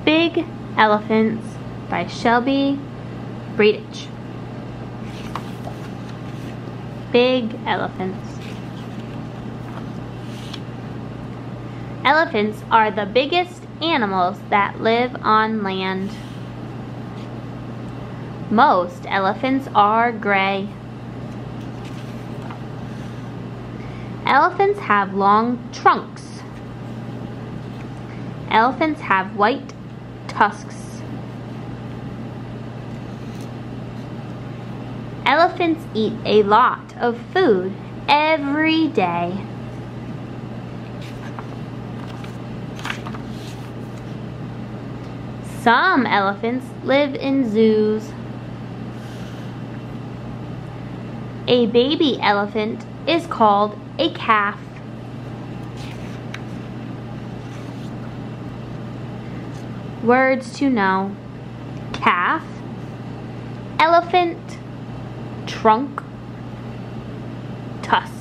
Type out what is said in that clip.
Big Elephants by Shelby Bridich. Big elephants. Elephants are the biggest animals that live on land. Most elephants are gray. Elephants have long trunks. Elephants have white tusks. Elephants eat a lot of food every day. Some elephants live in zoos. A baby elephant is called a calf. Words to know: calf, elephant, trunk, tusk.